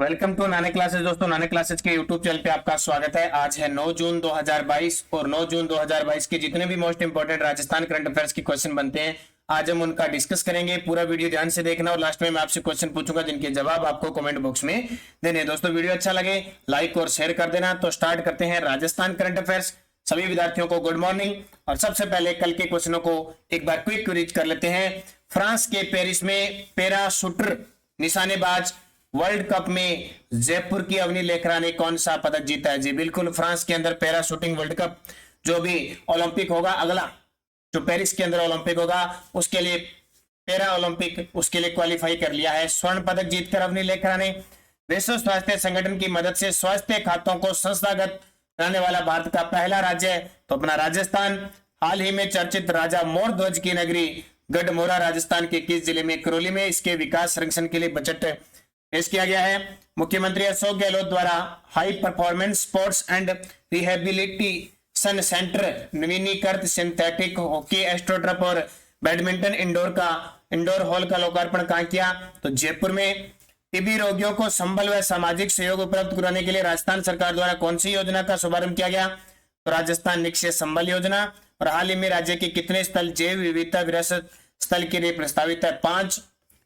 Welcome to नाने classes. दोस्तों, नाने क्लासेस के यूट्यूब चैनल पे आपका स्वागत है। आज है 9 जून 2022 और 9 जून 2022 के जितने भी most important Rajasthan current affairs के क्वेश्चन बनते हैं, आज हम उनका डिस्कस करेंगे। पूरा वीडियो ध्यान से देखना और लास्ट में मैं आपसे क्वेश्चन पूछूंगा जिनके जवाब आपको कमेंट बॉक्स में देने। दोस्तों, वीडियो अच्छा लगे लाइक और शेयर कर देना। तो स्टार्ट करते हैं राजस्थान करंट अफेयर्स। सभी विद्यार्थियों को गुड मॉर्निंग। और सबसे पहले कल के क्वेश्चनों को एक बार क्विक रिवीज कर लेते हैं। फ्रांस के पेरिस में पैराशूटर निशानेबाज वर्ल्ड कप में जयपुर की अवनी लेखरा ने कौन सा पदक जीता है? जी बिल्कुल, फ्रांस के अंदर पैरा शूटिंग वर्ल्ड कप जो भी ओलंपिक होगा, अगला जो पेरिस के अंदर ओलंपिक होगा उसके लिए पैरा ओलंपिक उसके लिए क्वालिफाई कर लिया है। स्वर्ण पदक जीतकर अवनी लेखरा ने विश्व स्वास्थ्य संगठन की मदद से स्वास्थ्य खातों को संस्थागत करने वाला भारत का पहला राज्य है तो अपना राजस्थान। हाल ही में चर्चित राजा मोर ध्वज की नगरी गढ़मोरा राजस्थान के किस जिले में? करौली में। इसके विकास संरक्षण के लिए बजट पेश किया गया है। मुख्यमंत्री अशोक गहलोत द्वारा high performance sports and rehabilitation centre, नवीनीकृत सिंथेटिक हॉकी एस्ट्रोटर्फ और बैडमिंटन इंडोर हॉल का लोकार्पण कहां किया? तो जयपुर में। टीबी रोगियों को संबल व सामाजिक सहयोग उपलब्ध कराने के लिए राजस्थान सरकार द्वारा कौन सी योजना का शुभारंभ किया गया? तो राजस्थान निक्षय संबल योजना। और हाल ही में राज्य के कितने स्थल जैव विविधता विरासत स्थल के लिए प्रस्तावित है? 5।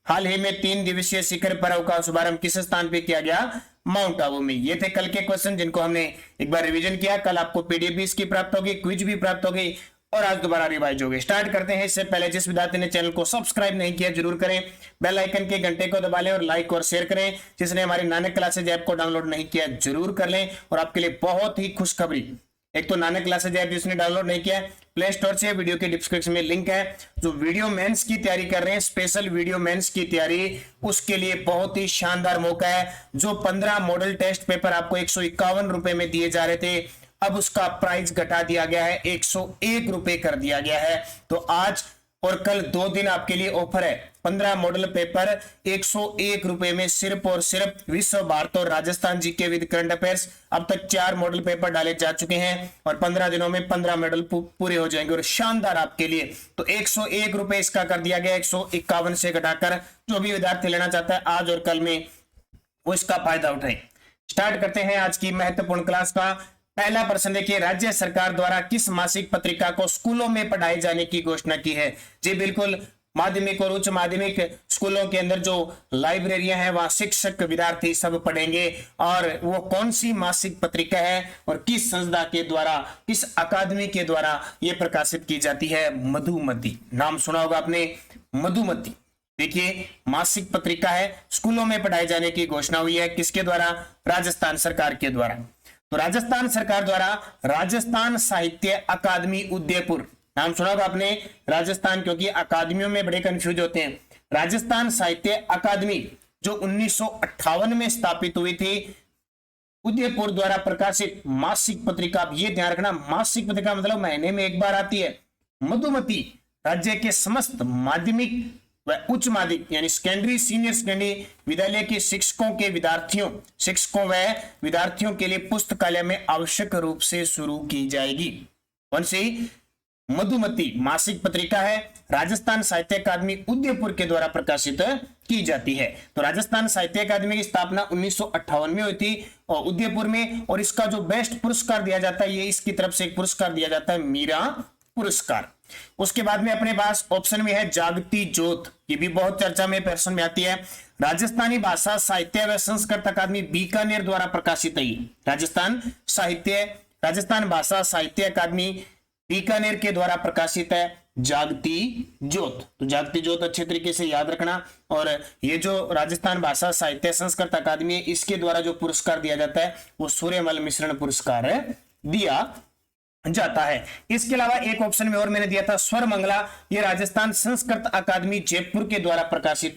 हाल ही में 3 दिवसीय शिखर पर्व का शुभारंभ किस स्थान पे किया गया? माउंट आबू में। ये थे कल के क्वेश्चन जिनको हमने एक बार रिवीजन किया। कल आपको पीडीएफ भी इसकी प्राप्त होगी, क्विज भी प्राप्त होगी और आज दोबारा रिवाइज होगी। स्टार्ट करते हैं। इससे पहले जिस विद्यार्थी ने चैनल को सब्सक्राइब नहीं किया जरूर करें, बेल आइकन के घंटे को दबा लें और लाइक और शेयर करें। जिसने हमारी नानक क्लासेज ऐप को डाउनलोड नहीं किया जरूर कर लें। और आपके लिए बहुत ही खुशखबरी, एक तो नानक क्लासेज ऐप जिसने डाउनलोड नहीं किया प्ले स्टोर से, वीडियो के डिस्क्रिप्शन में लिंक है। जो वीडियो मेंस की तैयारी कर रहे हैं, स्पेशल वीडियो मेंस की तैयारी, उसके लिए बहुत ही शानदार मौका है। जो 15 मॉडल टेस्ट पेपर आपको 151 रुपए में दिए जा रहे थे, अब उसका प्राइस घटा दिया गया है, 101 रुपए कर दिया गया है। तो आज और कल 2 दिन आपके लिए ऑफर है। 15 मॉडल पेपर 101 रुपए में सिर्फ और सिर्फ विश्व भारत और Rajasthan GK with current affairs. अब तक 4 मॉडल पेपर डाले जा चुके हैं और 15 दिनों में 15 मॉडल पूरे हो जाएंगे और शानदार आपके लिए। तो 101 रुपए इसका कर दिया गया, 151 से घटाकर। जो भी विद्यार्थी लेना चाहता है आज और कल में वो इसका फायदा उठाए। स्टार्ट करते हैं आज की महत्वपूर्ण क्लास का। पहला प्रश्न देखिए, राज्य सरकार द्वारा किस मासिक पत्रिका को स्कूलों में पढ़ाए जाने की घोषणा की है? जी बिल्कुल, माध्यमिक और उच्च माध्यमिक स्कूलों के अंदर जो लाइब्रेरियां हैं वहां शिक्षक विद्यार्थी सब पढ़ेंगे। और वो कौन सी मासिक पत्रिका है और किस संस्था के द्वारा, किस अकादमी के द्वारा ये प्रकाशित की जाती है? मधुमती। नाम सुना होगा आपने, मधुमती। देखिए, मासिक पत्रिका है, स्कूलों में पढ़ाए जाने की घोषणा हुई है। किसके द्वारा? राजस्थान सरकार के द्वारा। तो राजस्थान सरकार द्वारा राजस्थान साहित्य अकादमी उदयपुर, नाम सुना होगा आपने राजस्थान, क्योंकि अकादमियों में बड़े कंफ्यूज होते हैं। राजस्थान साहित्य अकादमी जो 1958 में स्थापित हुई थी, उदयपुर द्वारा प्रकाशित मासिक पत्रिका। अब ये ध्यान रखना, मासिक पत्रिका मतलब महीने में एक बार आती है। मधुमती राज्य के समस्त माध्यमिक व उच्च माध्यमिक यानी सेकेंडरी सीनियर सेकेंडरी विद्यालय के शिक्षकों व विद्यार्थियों के लिए पुस्तकालय में आवश्यक रूप से शुरू की जाएगी। कौन सी? मधुमती मासिक पत्रिका है, राजस्थान साहित्य अकादमी उदयपुर के द्वारा प्रकाशित की जाती है। तो राजस्थान साहित्य अकादमी की स्थापना 1958 में हुई थी और उदयपुर में। और इसका जो बेस्ट पुरस्कार दिया जाता है, ये इसकी तरफ से एक पुरस्कार दिया जाता है, मीरा पुरस्कार। उसके बाद में अपने पास ऑप्शन में है जागती ज्योत, ये भी बहुत चर्चा में प्रश्न में आती है। राजस्थानी भाषा साहित्य व संस्कृत अकादमी बीकानेर द्वारा प्रकाशित है। राजस्थान भाषा साहित्य अकादमी बीकानेर के द्वारा प्रकाशित है जागती ज्योत। तो जागती ज्योत अच्छे तरीके से याद रखना। और ये जो राजस्थान भाषा साहित्य संस्कृत अकादमी है, इसके द्वारा जो पुरस्कार दिया जाता है वो सूर्यमल मिश्रण पुरस्कार दिया जाता है। इसके अलावा एक ऑप्शन में और मैंने दिया था स्वर मंगला, ये राजस्थान संस्कृत अकादमी जयपुर के द्वारा प्रकाशित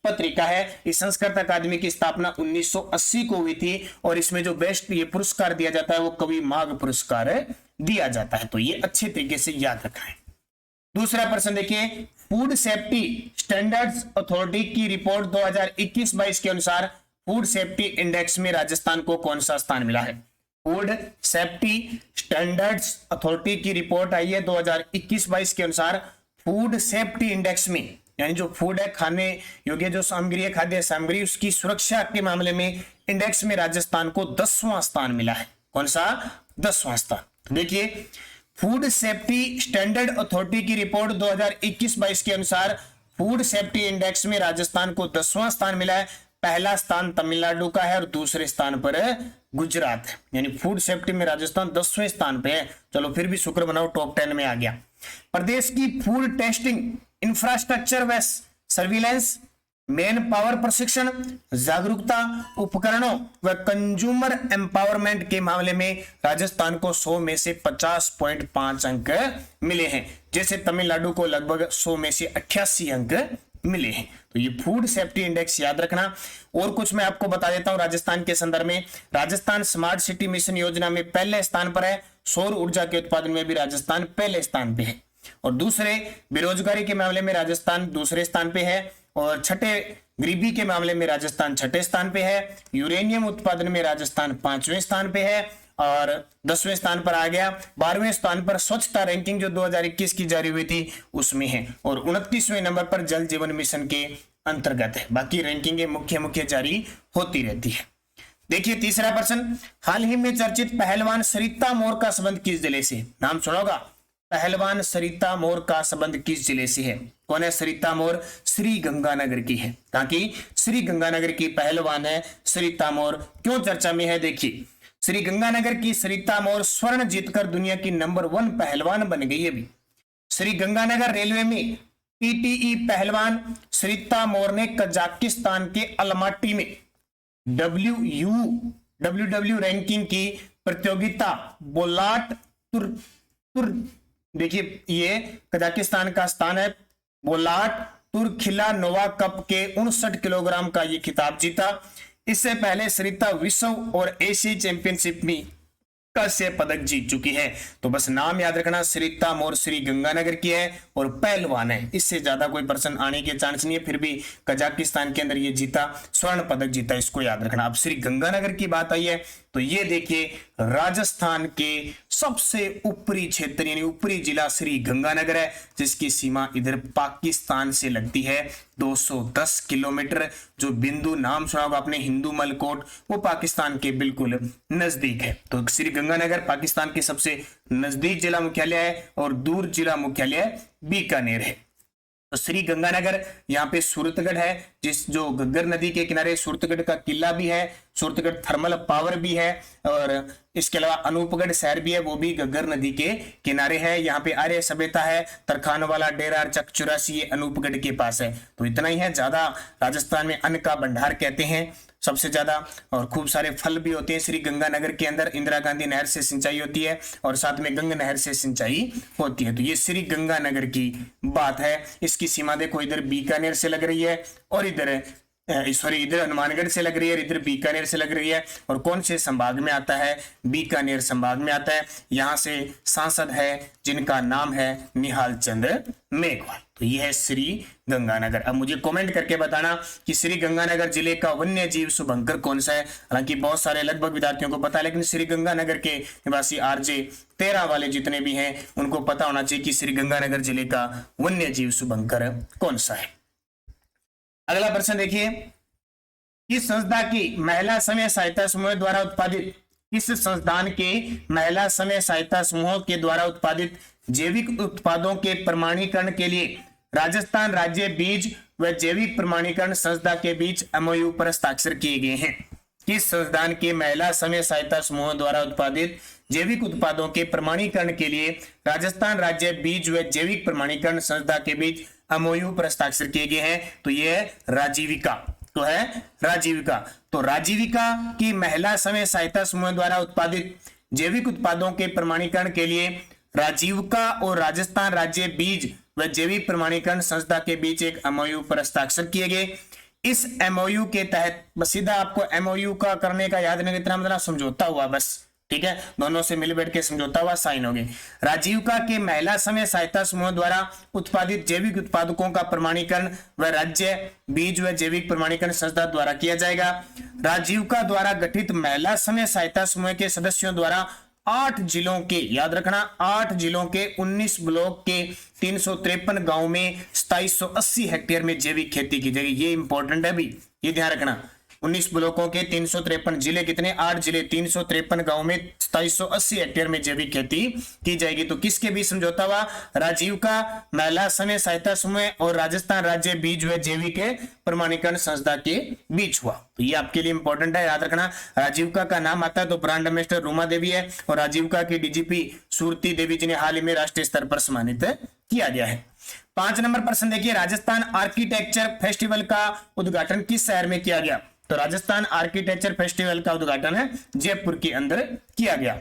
पत्रिका है। इस संस्कृत अकादमी की स्थापना 1980 को हुई थी और इसमें जो बेस्ट ये पुरस्कार दिया जाता है वो कवि माघ पुरस्कार दिया जाता है। तो ये अच्छे तरीके से याद रखा है। दूसरा प्रश्न देखिए, फूड सेफ्टी स्टैंडर्ड्स अथॉरिटी की रिपोर्ट 2021-22 के अनुसार फूड सेफ्टी इंडेक्स में राजस्थान को कौन सा स्थान मिला है? फूड सेफ्टी स्टैंडर्ड्स अथॉरिटी की रिपोर्ट आई है 2021-22 के अनुसार फूड सेफ्टी इंडेक्स में यानी जो फूड है, खाने योग्य जो सामग्री है, खाद्य सामग्री, उसकी सुरक्षा के मामले में इंडेक्स में राजस्थान को 10वां स्थान मिला है। कौन सा? 10वां स्थान। देखिए, फूड सेफ्टी स्टैंडर्ड अथॉरिटी की रिपोर्ट 2021-22 के अनुसार फूड सेफ्टी इंडेक्स में राजस्थान को 10वां स्थान मिला है। पहला स्थान तमिलनाडु का है और दूसरे स्थान पर गुजरात है। यानी फूड सेफ्टी में राजस्थान 10वें स्थान पे है। चलो फिर भी शुक्र बनाओ टॉप 10 में आ गया। प्रदेश की फूड टेस्टिंग इंफ्रास्ट्रक्चर व सर्विलेंस, मैन पावर प्रशिक्षण, जागरूकता, उपकरणों व कंज्यूमर एम्पावरमेंट के मामले में राजस्थान को 100 में से 50.5 अंक मिले हैं, जैसे तमिलनाडु को लगभग 100 में से 88 अंक मिले हैं। तो ये फूड सेफ्टी इंडेक्स याद रखना। और कुछ मैं आपको बता देता हूं राजस्थान के संदर्भ में। राजस्थान स्मार्ट सिटी मिशन योजना में पहले स्थान पर है। सौर ऊर्जा के उत्पादन में भी राजस्थान पहले स्थान पे है। और दूसरे बेरोजगारी के मामले में राजस्थान दूसरे स्थान पे है। और छठे गरीबी के मामले में राजस्थान छठे स्थान पे है। यूरेनियम उत्पादन में राजस्थान 5वें स्थान पे है और 10वें स्थान पर आ गया। 12वें स्थान पर स्वच्छता रैंकिंग जो 2021 की जारी हुई थी उसमें है। और 29वें नंबर पर जल जीवन मिशन के अंतर्गत है। बाकी रैंकिंग मुख्य जारी होती रहती है। देखिए तीसरा प्रश्न, हाल ही में चर्चित पहलवान सरिता मोर का संबंध किस जिले से? नाम सुनोगा, पहलवान सरिता मोर का संबंध किस जिले से है? कौन है सरिता मोर? श्री गंगानगर की है। कहां की? श्री गंगानगर की पहलवान है सरिता मोर। क्यों चर्चा में है? देखिए, श्री गंगानगर की सरिता मोर स्वर्ण जीतकर दुनिया की नंबर 1 पहलवान बन गई है। अभी श्री गंगानगर रेलवे में पीटीई पहलवान सरिता मोर ने कजाकिस्तान के अलमाटी में डब्ल्यू रैंकिंग की प्रतियोगिता बोलाट तुर देखिए ये कजाकिस्तान का स्थान है। बोलाट तुरखिला नोवा कप के 59 किलोग्राम का ये खिताब जीता। इससे पहले सरिता विश्व और एशियाई चैंपियनशिप में से पदक जीत चुकी है। तो बस नाम याद रखना, सरिता मोर श्री गंगानगर की है और पहलवान है। इससे ज्यादा कोई प्रश्न आने के चांस नहीं है। फिर भी कजाकिस्तान के अंदर ये जीता, स्वर्ण पदक जीता, इसको याद रखना। अब श्री गंगानगर की बात आई है तो ये देखिए राजस्थान के सबसे ऊपरी क्षेत्र यानी ऊपरी जिला श्री गंगानगर है, जिसकी सीमा इधर पाकिस्तान से लगती है 210 किलोमीटर। जो बिंदु नाम सुना होगा आपने हिंदू मलकोट, वो पाकिस्तान के बिल्कुल नजदीक है। तो श्री गंगानगर पाकिस्तान के सबसे नजदीक जिला मुख्यालय है और दूर जिला मुख्यालय बीकानेर है। तो श्री गंगानगर यहाँ पे सूरतगढ़ है, जिस जो घग्गर नदी के किनारे सूरतगढ़ का किला भी है, सूरतगढ़ थर्मल पावर भी है और इसके अलावा अनूपगढ़ शहर भी है, वो भी घग्गर नदी के किनारे है। यहाँ पे आर्य सभ्यता है, तरखान वाला डेरा चकचुरासी ये अनूपगढ़ के पास है। तो इतना ही है। ज्यादा राजस्थान में अन्न का भंडार कहते हैं सबसे ज्यादा, और खूब सारे फल भी होते हैं। श्री गंगानगर के अंदर इंदिरा गांधी नहर से सिंचाई होती है और साथ में गंगा नहर से सिंचाई होती है। तो ये श्री गंगानगर की बात है। इसकी सीमा देखो, इधर बीकानेर से लग रही है और इधर इधर हनुमानगढ़ से लग रही है, इधर बीकानेर से लग रही है। और कौन से संभाग में आता है? बीकानेर संभाग में आता है। यहाँ से सांसद है जिनका नाम है निहाल चंद्र मेघवाल। तो यह है श्री गंगानगर। अब मुझे कमेंट करके बताना कि श्री गंगानगर जिले का वन्य जीव शुभंकर कौन सा है। हालांकि बहुत सारे लगभग विद्यार्थियों को पता है, लेकिन श्री गंगानगर के निवासी आरजे 13 वाले जितने भी हैं उनको पता होना चाहिए कि श्री गंगानगर जिले का वन्य जीव शुभंकर कौन सा है। अगला प्रश्न देखिए, किस संस्था की महिला समय सहायता समूह द्वारा उत्पादित किस संस्थान के महिला समय सहायता समूहों के द्वारा उत्पादित जैविक उत्पादों के प्रमाणीकरण के लिए राजस्थान राज्य बीज व जैविक प्रमाणीकरण संस्था के बीच एमओयू पर हस्ताक्षर किए गए हैं? किस संस्थान के महिला समय सहायता समूहों द्वारा उत्पादित जैविक उत्पादों के प्रमाणीकरण के लिए राजस्थान राज्य बीज व जैविक प्रमाणीकरण संस्था के बीच एमओयू पर हस्ताक्षर किए गए हैं? तो यह राजीविका तो है राजीविका। तो राजीविका की महिला समय सहायता समूह द्वारा उत्पादित जैविक उत्पादों के प्रमाणीकरण के लिए राजीविका और राजस्थान राज्य बीज व जैविक प्रमाणीकरण संस्था के बीच एक एमओयू पर हस्ताक्षर किए गए। इस एमओयू के तहत बस सीधा आपको एमओयू का करने का याद नहीं, इतना मतलब समझौता हुआ बस, ठीक है, दोनों से मिल बैठ के समझौता हुआ, साइन हो गए। राजीविका के महिला समय सहायता समूह द्वारा उत्पादित जैविक उत्पादकों का प्रमाणीकरण व राज्य बीज व जैविक प्रमाणीकरण संस्था द्वारा किया जाएगा। राजीविका द्वारा गठित महिला समय सहायता समूह के सदस्यों द्वारा 8 जिलों के, याद रखना 8 जिलों के 19 ब्लॉक के 353 गांव में 2780 हेक्टेयर में जैविक खेती की जाएगी। ये इंपॉर्टेंट है भाई, ये ध्यान रखना। 19 ब्लॉकों के 353 जिले, कितने 8 जिले, 353 गांव में 2780 हेक्टेयर में जैविक खेती की जाएगी। तो किसके बीच समझौता हुआ? राजीविका महिला समय सहायता समूह और राजस्थान राज्य बीज व जैविक प्रमाणीकरण संस्था के बीच हुआ। तो ये आपके लिए इंपॉर्टेंट है, याद रखना। राजीविका का नाम आता है तो ब्रांड एम्बेसडर रूमा देवी है, और राजीविका की डीजीपी सुरती देवी जिन्हें हाल ही में राष्ट्रीय स्तर पर सम्मानित किया गया है। 5 नंबर प्रश्न देखिए, राजस्थान आर्किटेक्चर फेस्टिवल का उद्घाटन किस शहर में किया गया? तो राजस्थान आर्किटेक्चर फेस्टिवल का उद्घाटन है जयपुर के अंदर किया गया।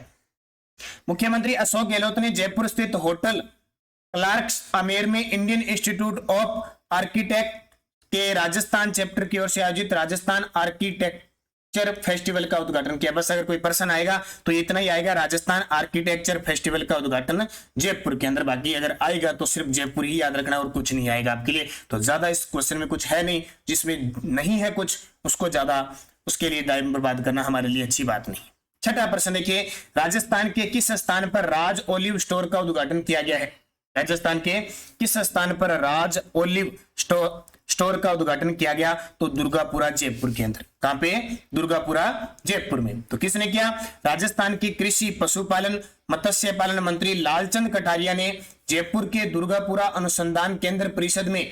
मुख्यमंत्री अशोक गहलोत ने जयपुर स्थित होटल क्लार्क्स आमेर में इंडियन इंस्टीट्यूट ऑफ आर्किटेक्ट के राजस्थान चैप्टर की ओर से आयोजित राजस्थान आर्किटेक्चर फेस्टिवल का उद्घाटन किया। बस अगर कोई प्रश्न आएगा तो इतना ही आएगा, राजस्थान आर्किटेक्चर फेस्टिवल का उद्घाटन जयपुर के अंदर। बाकी अगर आएगा तो सिर्फ जयपुर ही याद रखना और कुछ नहीं आएगा आपके लिए। तो ज्यादा इस क्वेश्चन में कुछ है नहीं, जिसमें नहीं है कुछ उसको ज्यादा उसके लिए टाइम बर्बाद करना हमारे लिए अच्छी बात नहीं। छठा प्रश्न देखिए, राजस्थान के किस स्थान पर राज ओलिव स्टोर का उद्घाटन किया गया है? राजस्थान के किस स्थान पर राज ओलिव स्टोर का उद्घाटन किया गया? तो दुर्गापुरा जयपुर के अंदर। कहां पे? दुर्गापुरा जयपुर में। तो किसने किया? राजस्थान की कृषि पशुपालन मत्स्य पालन मंत्री लालचंद कटारिया ने जयपुर के दुर्गापुरा अनुसंधान केंद्र परिषद में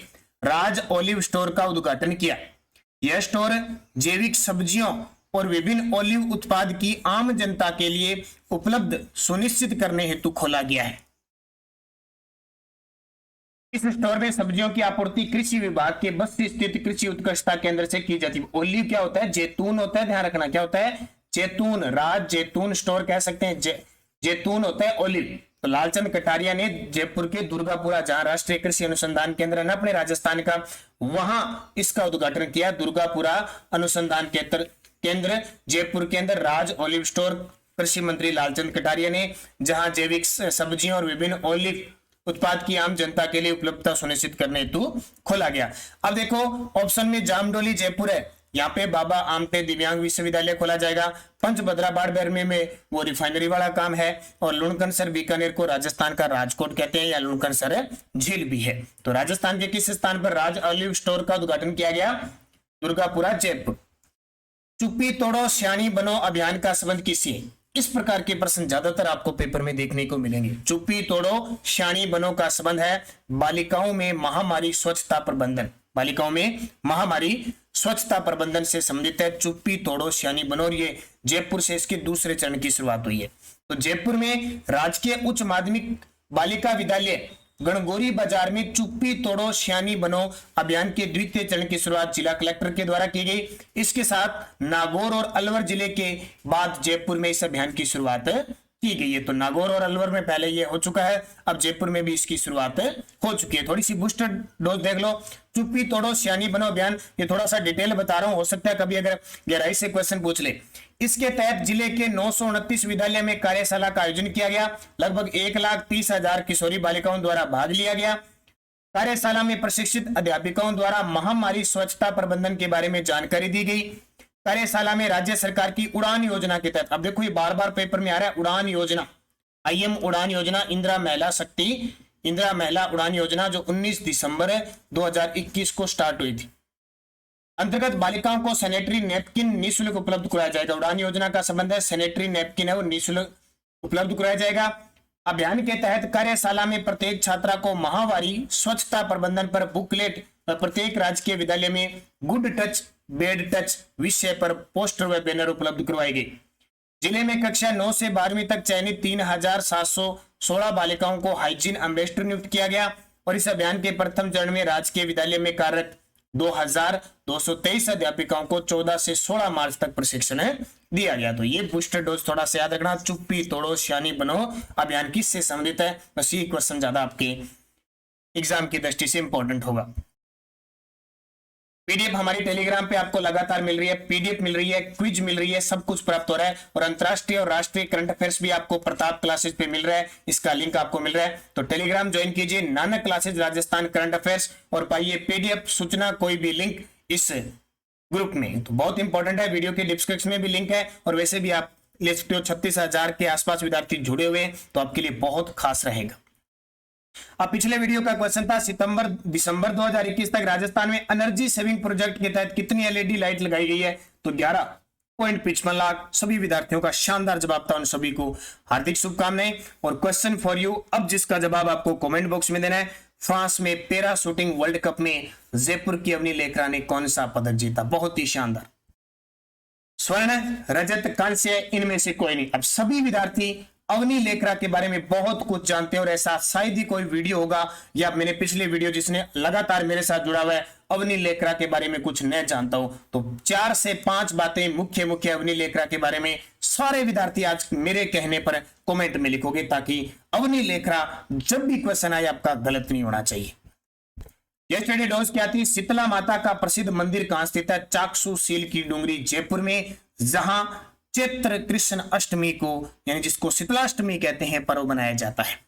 राज ओलिव स्टोर का उद्घाटन किया। यह स्टोर जैविक सब्जियों और विभिन्न ओलिव उत्पाद की आम जनता के लिए उपलब्ध सुनिश्चित करने हेतु खोला गया है। इस स्टोर में सब्जियों की आपूर्ति कृषि विभाग के बस्ती स्थित कृषि उत्कृष्टता केंद्र से की जाती है। ओलिव क्या होता है? जैतून होता है, ध्यान रखना। क्या होता है? जैतून। राज जैतून स्टोर कह सकते हैं, जैतून होता है ओलिव। तो लालचंद कटारिया ने जयपुर के दुर्गापुरा, जहां राष्ट्रीय कृषि अनुसंधान केंद्र है अपने राजस्थान का, वहां इसका उद्घाटन किया। दुर्गापुरा अनुसंधान केंद्र जयपुर के अंदर राज ओलिव स्टोर कृषि मंत्री लालचंद कटारिया ने, जहां जैविक सब्जियों और विभिन्न ओलिव उत्पाद की आम जनता के लिए उपलब्धता सुनिश्चित करने हेतु खोला गया। अब देखो ऑप्शन में जामडोली जयपुर है, यहाँ पे बाबा आमटे दिव्यांग विश्वविद्यालय खोला जाएगा। पंचभद्रा बाड़मेर में वो रिफाइनरी वाला काम है, और लुणकनसर बीकानेर को राजस्थान का राजकोट कहते हैं, या लुणकनसर झील भी है। तो राजस्थान के किस स्थान पर राज ओलिव स्टोर का उद्घाटन किया गया? दुर्गापुरा जयपुर। चुप्पी तोड़ो सियाणी बनो अभियान का संबंध किससे? इस प्रकार के प्रश्न ज्यादातर आपको पेपर में देखने को मिलेंगे। चुप्पी तोड़ो सियाणी बनो का संबंध है बालिकाओं में महामारी स्वच्छता प्रबंधन। बालिकाओं में महामारी स्वच्छता प्रबंधन से संबंधित है चुप्पी तोड़ो सियाणी बनो, और ये जयपुर से इसके दूसरे चरण की शुरुआत हुई है। तो जयपुर में राजकीय उच्च माध्यमिक बालिका विद्यालय गणगौरी बाजार में चुप्पी तोड़ो सियाणी बनो अभियान के द्वितीय चरण की शुरुआत जिला कलेक्टर के द्वारा की गई। इसके साथ नागौर और अलवर जिले के बाद जयपुर में इस अभियान की शुरुआत की गई है। तो नागौर और अलवर में पहले ये हो चुका है, अब जयपुर में भी इसकी शुरुआत हो चुकी है। थोड़ी सी बूस्टर डोज देख लो। चुप्पी तोड़ो सियाणी बनो अभियान, ये थोड़ा सा डिटेल बता रहा हूं, हो सकता है कभी अगर गहराई से क्वेश्चन पूछ ले। इसके तहत जिले के 929 विद्यालय में कार्यशाला का आयोजन किया गया। लगभग 1,30,000 किशोरी बालिकाओं द्वारा भाग लिया गया। कार्यशाला में प्रशिक्षित अध्यापिकाओं द्वारा महामारी स्वच्छता प्रबंधन के बारे में जानकारी दी गई। कार्यशाला में राज्य सरकार की उड़ान योजना के तहत, अब देखो ये बार बार पेपर में आ रहा है, उड़ान योजना, आईएम उड़ान योजना, इंदिरा महिला शक्ति, इंदिरा महिला उड़ान योजना, जो 19 दिसंबर 2021 को स्टार्ट हुई थी। अंतर्गत बालिकाओं को सैनिटरी नैपकिन निःशुल्क उपलब्ध कराया जाएगा। उड़ान योजना का संबंध है सैनिटरी नैपकिन है वो निःशुल्क उपलब्ध कराया जाएगा। अभियान के तहत कार्यशाला में प्रत्येक छात्रा को माहवारी स्वच्छता प्रबंधन पर बुकलेट, प्रत्येक राजकीय विद्यालय में गुड टच बेड टच विषय पर पोस्टर व बैनर उपलब्ध करवाई गई। जिले में कक्षा 9 से 12वीं तक चयनित 3,716 बालिकाओं को हाइजीन एम्बेसडर नियुक्त किया गया, और इस अभियान के प्रथम चरण में राजकीय विद्यालय में कार्यरत 2,223 अध्यापिकाओं को 14 से 16 मार्च तक प्रशिक्षण दिया गया। तो ये बूस्टर डोज थोड़ा सा याद रखना। चुप्पी तोड़ो सियाणी बनो अभियान किससे संबंधित है? बस ये क्वेश्चन ज्यादा आपके एग्जाम की दृष्टि से इंपॉर्टेंट होगा। पीडीएफ हमारी टेलीग्राम पे आपको लगातार मिल रही है, पीडीएफ मिल रही है, क्विज मिल रही है, सब कुछ प्राप्त हो रहा है, और अंतरराष्ट्रीय और राष्ट्रीय करंट अफेयर्स भी आपको प्रताप क्लासेस पे मिल रहा है। इसका लिंक आपको मिल रहा है, तो टेलीग्राम ज्वाइन कीजिए, Nanak classes Rajasthan current affairs, और पाइए पीडीएफ सूचना कोई भी लिंक इस ग्रुप में। तो बहुत इंपॉर्टेंट है, वीडियो के डिस्क्रिप्शन में भी लिंक है, और वैसे भी आप ले सकते हो। 36,000 के आसपास विद्यार्थी जुड़े हुए, तो आपके लिए बहुत खास रहेगा। अब पिछले वीडियो का क्वेश्चन था सितंबर दिसंबर 2021 तक राजस्थान में एनर्जी सेविंग प्रोजेक्ट के तहत कितनी एलईडी लाइट लगाई गई है, तो 11.55 लाख। सभी विद्यार्थियों का शानदार जवाब था, उन सभी को हार्दिक शुभकामनाएं। और क्वेश्चन फॉर यू, अब जिसका जवाब आपको कमेंट बॉक्स में देना है, फ्रांस में पैरा शूटिंग वर्ल्ड कप में जयपुर की अवनी लेखरा ने कौन सा पदक जीता? बहुत ही शानदार। स्वर्ण, रजत, कांस्य, इनमें से कोई नहीं। अब सभी विद्यार्थी अवनी लेखरा के बारे में बहुत कुछ जानते हैं, और ऐसा शायद ही कोई वीडियो होगा या मैंने पिछले वीडियो जिसने लगातार मेरे साथ जुड़ा हुआ है अवनी लेखरा के बारे में कुछ नहीं जानता हूं, तो 4 से 5 बातें मुख्य मुख्य अवनी लेखरा के बारे में सारे विद्यार्थी आज मेरे कहने पर कमेंट में लिखोगे, ताकि अवनी लेखरा जब भी क्वेश्चन आए आपका गलत नहीं होना चाहिए। यस्टरडे डोज क्या थी? शीतला माता का प्रसिद्ध मंदिर कहां स्थित है? चाकसू सील की डूंगरी जयपुर में, जहां चैत्र कृष्ण अष्टमी को, यानी जिसको शीतलाष्टमी कहते हैं, पर्व मनाया जाता है।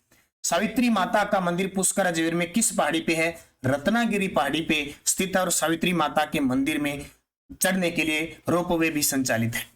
सावित्री माता का मंदिर पुष्कर अजमेर में किस पहाड़ी पे है? रत्नागिरी पहाड़ी पे स्थित है, और सावित्री माता के मंदिर में चढ़ने के लिए रोपवे भी संचालित है।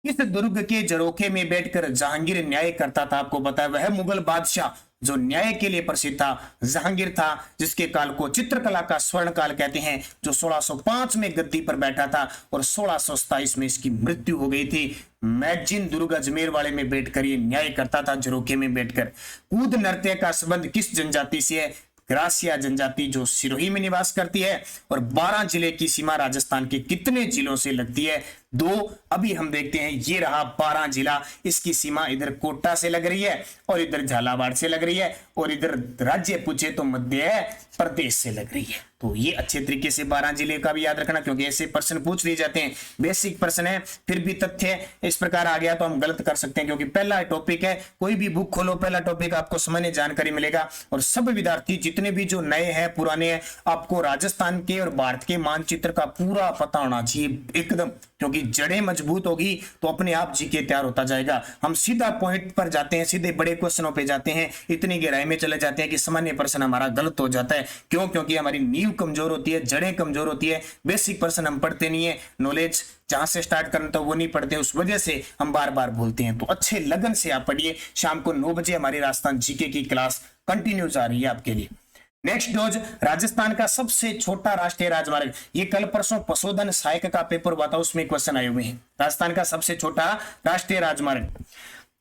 इस दुर्ग के झरोखे में बैठकर जहांगीर न्याय करता था। आपको पता है वह मुगल बादशाह जो न्याय के लिए प्रसिद्ध था, जहांगीर था, जिसके काल को चित्रकला का स्वर्ण काल कहते हैं, जो 1605 में गद्दी पर बैठा था और 1627 में इसकी मृत्यु हो गई थी। मैगजीन दुर्ग अजमेर वाले में बैठकर ये न्याय करता था, झरोखे में बैठकर। कूद नृत्य का संबंध किस जनजाति से है? ग्रासिया जनजाति, जो सिरोही में निवास करती है। और 12 जिले की सीमा राजस्थान के कितने जिलों से लगती है? 2। अभी हम देखते हैं, ये रहा 12 जिला। इसकी सीमा इधर कोटा से लग रही है, और इधर झालावाड़ से लग रही है, और इधर राज्य पूछे तो मध्य प्रदेश से लग रही है। तो ये अच्छे तरीके से 12 जिले का भी याद रखना, क्योंकि ऐसे प्रश्न पूछ लिए जाते हैं। बेसिक प्रश्न है, फिर भी तथ्य इस प्रकार आ गया तो हम गलत कर सकते हैं, क्योंकि पहला टॉपिक है। कोई भी बुक खोलो, पहला टॉपिक आपको सामान्य जानकारी मिलेगा। और सब विद्यार्थी जितने भी जो नए हैं पुराने हैं, आपको राजस्थान के और भारत के मानचित्र का पूरा पता होना चाहिए एकदम, क्योंकि जड़ें मजबूत होगी तो अपने आप जीके तैयार होता जाएगा। हम सीधा पॉइंट पर जाते हैं, सीधे बड़े क्वेश्चनों पे जाते हैं, इतनी गहराई में चले जाते हैं कि सामान्य प्रश्न हमारा गलत हो जाता है। क्यों? क्योंकि हमारी नींव कमजोर होती है, जड़ें कमजोर होती है, बेसिक प्रश्न हम पढ़ते नहीं है, नॉलेज जहां से स्टार्ट करना था वो नहीं पढ़ते, उस वजह से हम बार बार भूलते हैं। तो अच्छे लगन से आप पढ़िए। शाम को 9 बजे हमारी राजस्थान जीके की क्लास कंटिन्यू जा रही है आपके लिए। नेक्स्ट डोज, राजस्थान का सबसे छोटा राष्ट्रीय राजमार्ग। ये कल परसों पशुधन सहायक का पेपर हुआ था, उसमें क्वेश्चन आए हुए हैं। राजस्थान का सबसे छोटा राष्ट्रीय राजमार्ग।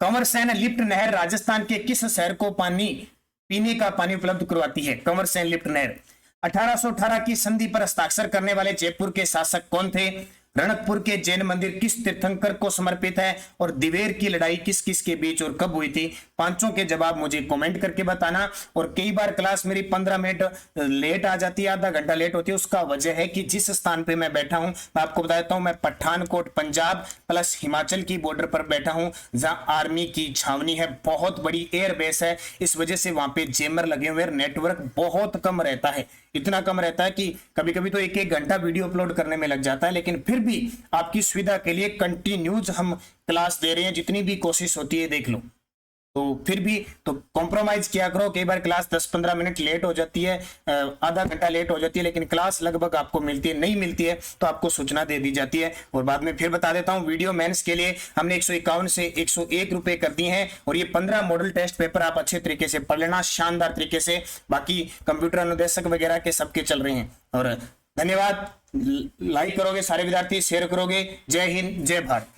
कंवरसेन लिफ्ट नहर राजस्थान के किस शहर को पीने का पानी उपलब्ध करवाती है? कंवरसेन लिफ्ट नहर। 1818 की संधि पर हस्ताक्षर करने वाले जयपुर के शासक कौन थे? रणकपुर के जैन मंदिर किस तीर्थंकर को समर्पित है? और दिवेर की लड़ाई किस किस के बीच और कब हुई थी? पांचों के जवाब मुझे कमेंट करके बताना। और कई बार क्लास मेरी 15 मिनट लेट आ जाती है, आधा घंटा लेट होती है, उसका वजह है कि जिस स्थान पे मैं बैठा हूं, मैं आपको बता देता हूं, मैं पठानकोट पंजाब प्लस हिमाचल की बॉर्डर पर बैठा हूं, जहां आर्मी की छावनी है, बहुत बड़ी एयर बेस है। इस वजह से वहां पे जेमर लगे हुए, नेटवर्क बहुत कम रहता है, इतना कम रहता है कि कभी कभी तो 1-1 घंटा वीडियो अपलोड करने में लग जाता है। लेकिन फिर भी आपकी सुविधा के लिए कंटिन्यूज हम क्लास दे रहे हैं, जितनी भी कोशिश होती है देख लो। तो फिर भी तो कॉम्प्रोमाइज किया करो। कई बार क्लास 10-15 मिनट लेट हो जाती है, आधा घंटा लेट हो जाती है, लेकिन क्लास लगभग आपको मिलती है। नहीं मिलती है तो आपको सूचना दे दी जाती है। और बाद में फिर बता देता हूं, वीडियो मेंस के लिए हमने 151 से 101 रुपए कर दिए हैं। और ये 15 मॉडल टेस्ट पेपर आप अच्छे तरीके से पढ़ लेना, शानदार तरीके से। बाकी कंप्यूटर अनुदेशक वगैरह के सबके चल रहे हैं। और धन्यवाद। लाइक करोगे सारे विद्यार्थी, शेयर करोगे। जय हिंद, जय भारत।